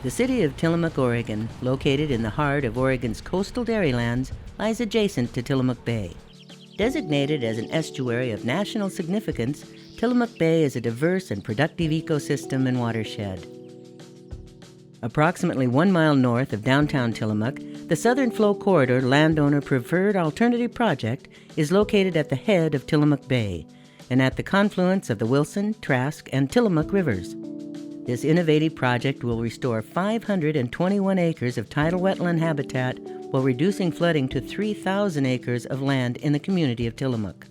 The city of Tillamook, Oregon, located in the heart of Oregon's coastal dairylands, lies adjacent to Tillamook Bay. Designated as an estuary of national significance, Tillamook Bay is a diverse and productive ecosystem and watershed. Approximately 1 mile north of downtown Tillamook, the Southern Flow Corridor Landowner Preferred Alternative Project is located at the head of Tillamook Bay and at the confluence of the Wilson, Trask, and Tillamook rivers. This innovative project will restore 521 acres of tidal wetland habitat while reducing flooding to 3,000 acres of land in the community of Tillamook.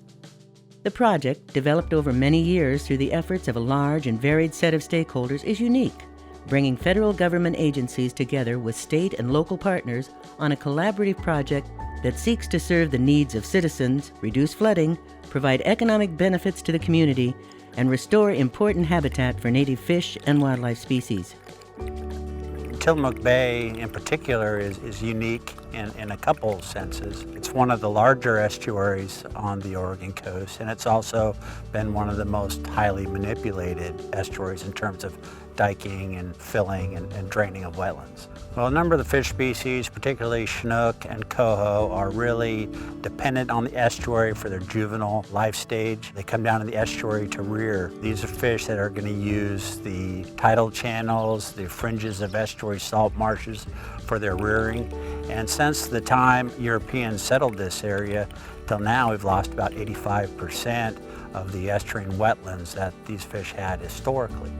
The project, developed over many years through the efforts of a large and varied set of stakeholders, is unique, bringing federal government agencies together with state and local partners on a collaborative project that seeks to serve the needs of citizens, reduce flooding, provide economic benefits to the community, and restore important habitat for native fish and wildlife species. Tillamook Bay in particular is unique in a couple of senses. It's one of the larger estuaries on the Oregon coast, and it's also been one of the most highly manipulated estuaries in terms of diking and filling and draining of wetlands. Well, a number of the fish species, particularly Chinook and coho, are really dependent on the estuary for their juvenile life stage. They come down to the estuary to rear. These are fish that are going to use the tidal channels, the fringes of estuary salt marshes for their rearing. And since the time Europeans settled this area, till now we've lost about 85% of the estuarine wetlands that these fish had historically.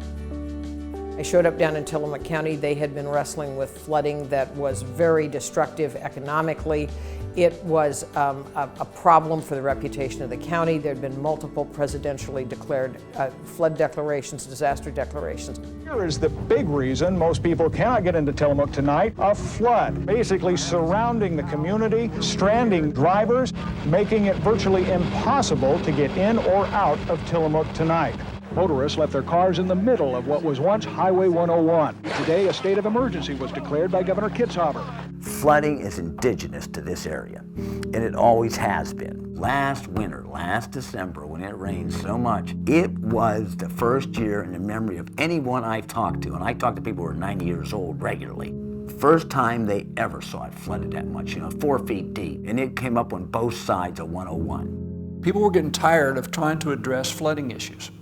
I showed up down in Tillamook County. They had been wrestling with flooding that was very destructive economically. It was a problem for the reputation of the county. There had been multiple presidentially declared flood declarations, disaster declarations. Here is the big reason most people cannot get into Tillamook tonight: a flood, basically surrounding the community, stranding drivers, making it virtually impossible to get in or out of Tillamook tonight. Motorists left their cars in the middle of what was once Highway 101. Today, a state of emergency was declared by Governor Kitzhaber. Flooding is indigenous to this area, and it always has been. Last winter, last December, when it rained so much, it was the first year in the memory of anyone I've talked to, and I talk to people who are 90 years old regularly, first time they ever saw it flooded that much, 4 feet deep, and it came up on both sides of 101. People were getting tired of trying to address flooding issues.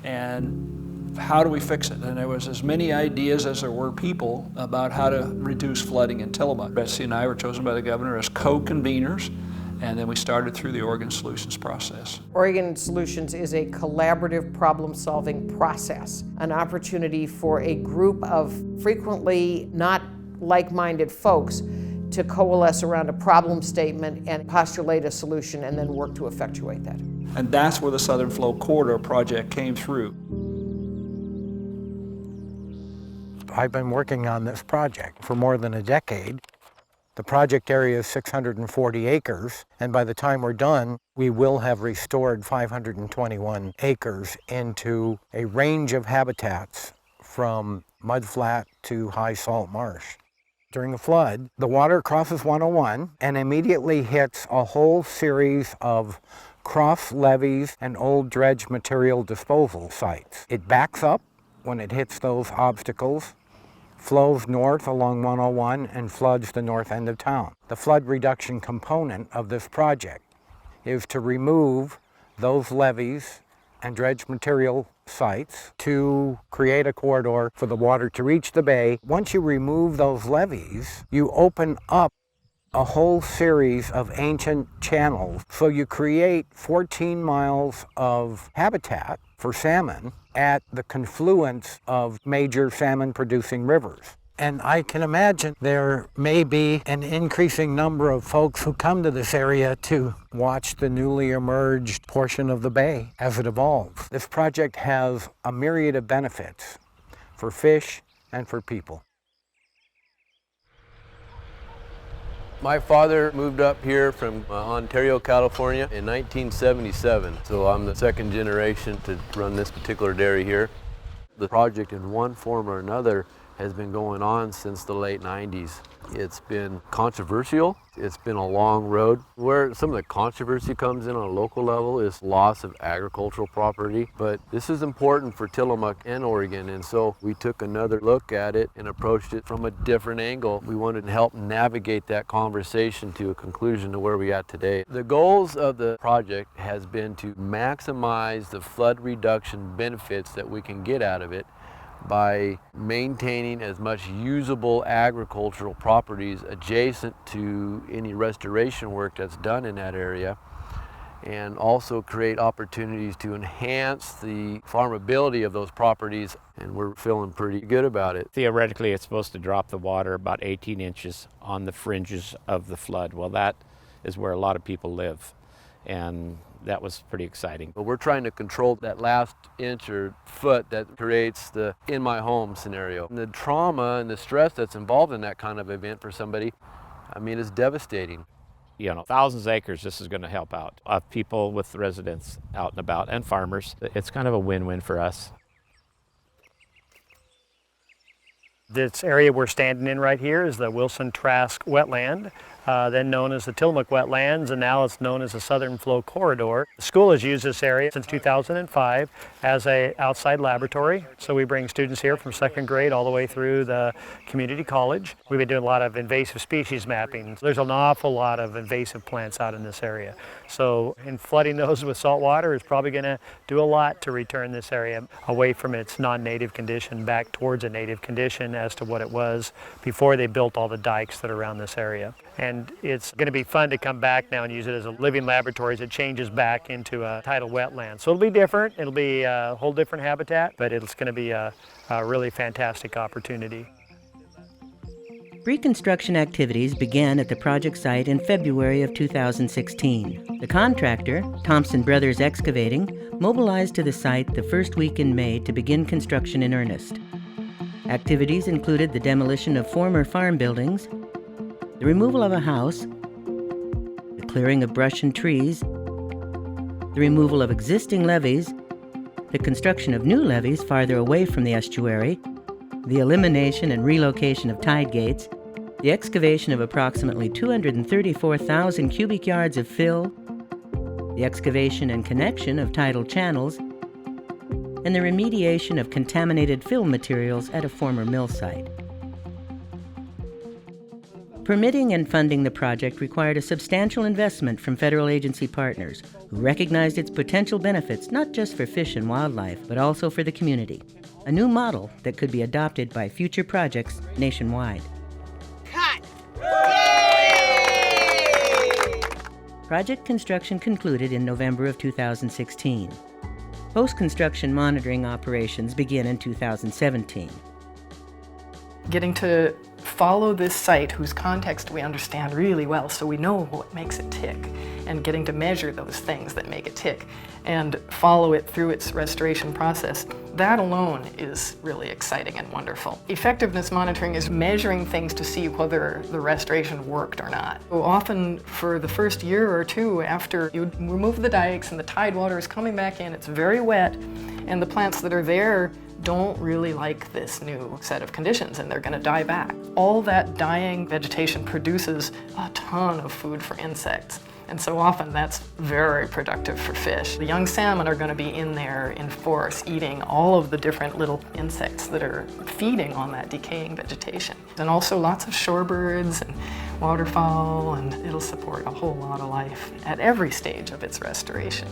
And how do we fix it? And there was as many ideas as there were people about how to reduce flooding in Tillamook. Betsy and I were chosen by the governor as co-conveners, and then we started through the Oregon Solutions process. Oregon Solutions is a collaborative problem-solving process, an opportunity for a group of frequently not like-minded folks to coalesce around a problem statement and postulate a solution and then work to effectuate that. And that's where the Southern Flow Corridor project came through. I've been working on this project for more than a decade. The project area is 640 acres, and by the time we're done, we will have restored 521 acres into a range of habitats from mudflat to high salt marsh. During a flood, the water crosses 101 and immediately hits a whole series of cross levees and old dredge material disposal sites. It backs up when it hits those obstacles, flows north along 101 and floods the north end of town. The flood reduction component of this project is to remove those levees and dredge material sites to create a corridor for the water to reach the bay. Once you remove those levees, you open up a whole series of ancient channels. So you create 14 miles of habitat for salmon at the confluence of major salmon-producing rivers. And I can imagine there may be an increasing number of folks who come to this area to watch the newly emerged portion of the bay as it evolves. This project has a myriad of benefits for fish and for people. My father moved up here from Ontario, California in 1977, so I'm the second generation to run this particular dairy here. The project in one form or another has been going on since the late 90s. It's been controversial. It's been a long road. Where some of the controversy comes in on a local level is loss of agricultural property. But this is important for Tillamook and Oregon, and so we took another look at it and approached it from a different angle. We wanted to help navigate that conversation to a conclusion to where we are today. The goals of the project has been to maximize the flood reduction benefits that we can get out of it by maintaining as much usable agricultural properties adjacent to any restoration work that's done in that area, and also create opportunities to enhance the farmability of those properties, and we're feeling pretty good about it. Theoretically, it's supposed to drop the water about 18 inches on the fringes of the flood. Well, that is where a lot of people live, and that was pretty exciting. But we're trying to control that last inch or foot that creates the in my home scenario. And the trauma and the stress that's involved in that kind of event for somebody, I mean, it's devastating. You know, thousands of acres this is going to help out. Of people with residents out and about and farmers. It's kind of a win-win for us. This area we're standing in right here is the Wilson Trask wetland, then known as the Tillamook wetlands, and now it's known as the Southern Flow Corridor. The school has used this area since 2005 as an outside laboratory. So we bring students here from second grade all the way through the community college. We've been doing a lot of invasive species mapping. There's an awful lot of invasive plants out in this area. So in flooding those with salt water is probably going to do a lot to return this area away from its non-native condition back towards a native condition as to what it was before they built all the dikes that are around this area. And it's going to be fun to come back now and use it as a living laboratory as it changes back into a tidal wetland. So it'll be different, it'll be a whole different habitat, but it's going to be a really fantastic opportunity. Reconstruction activities began at the project site in February of 2016. The contractor, Thompson Brothers Excavating, mobilized to the site the first week in May to begin construction in earnest. Activities included the demolition of former farm buildings, the removal of a house, the clearing of brush and trees, the removal of existing levees, the construction of new levees farther away from the estuary, the elimination and relocation of tide gates, the excavation of approximately 234,000 cubic yards of fill, the excavation and connection of tidal channels, and the remediation of contaminated fill materials at a former mill site. Permitting and funding the project required a substantial investment from federal agency partners who recognized its potential benefits not just for fish and wildlife, but also for the community. A new model that could be adopted by future projects nationwide. Cut! Project construction concluded in November of 2016. Post-construction monitoring operations begin in 2017. Getting to follow this site whose context we understand really well so we know what makes it tick, and getting to measure those things that make it tick and follow it through its restoration process, that alone is really exciting and wonderful. Effectiveness monitoring is measuring things to see whether the restoration worked or not. So often for the first year or two after you remove the dikes and the tide water is coming back in, it's very wet, and the plants that are there don't really like this new set of conditions and they're going to die back. All that dying vegetation produces a ton of food for insects. And so often that's very productive for fish. The young salmon are going to be in there in force eating all of the different little insects that are feeding on that decaying vegetation. And also lots of shorebirds and waterfowl, and it'll support a whole lot of life at every stage of its restoration.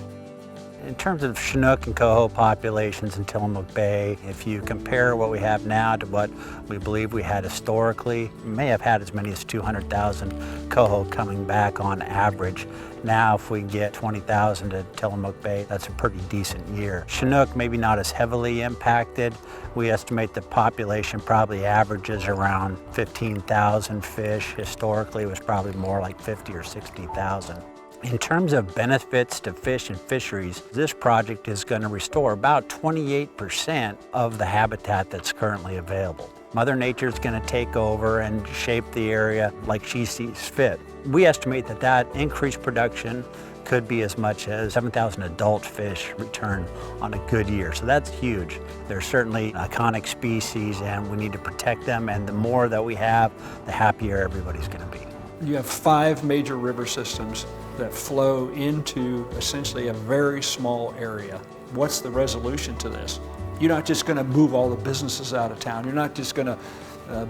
In terms of Chinook and coho populations in Tillamook Bay, if you compare what we have now to what we believe we had historically, we may have had as many as 200,000 coho coming back on average. Now, if we get 20,000 to Tillamook Bay, that's a pretty decent year. Chinook maybe not as heavily impacted. We estimate the population probably averages around 15,000 fish. Historically, it was probably more like 50 or 60,000. In terms of benefits to fish and fisheries, this project is going to restore about 28% of the habitat that's currently available. Mother Nature is going to take over and shape the area like she sees fit. We estimate that increased production could be as much as 7,000 adult fish return on a good year. So that's huge. They're certainly iconic species and we need to protect them, and the more that we have, the happier everybody's going to be. You have 5 major river systems that flow into essentially a very small area. What's the resolution to this? You're not just going to move all the businesses out of town. You're not just going to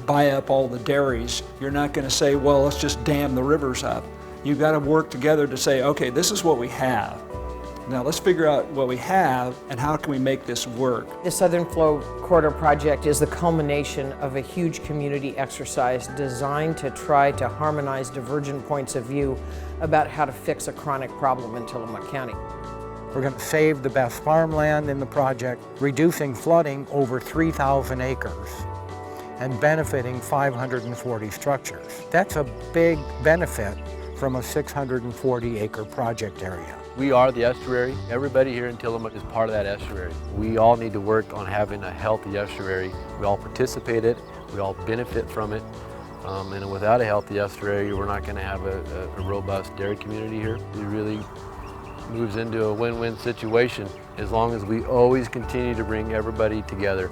buy up all the dairies. You're not going to say, well, let's just dam the rivers up. You've got to work together to say, okay, this is what we have. Now let's figure out what we have and how can we make this work. The Southern Flow Corridor project is the culmination of a huge community exercise designed to try to harmonize divergent points of view about how to fix a chronic problem in Tillamook County. We're going to save the best farmland in the project, reducing flooding over 3,000 acres and benefiting 540 structures. That's a big benefit from a 640-acre project area. We are the estuary. Everybody here in Tillamook is part of that estuary. We all need to work on having a healthy estuary. We all participate in it, we all benefit from it. And without a healthy estuary, we're not going to have a robust dairy community here. It really moves into a win-win situation as long as we always continue to bring everybody together.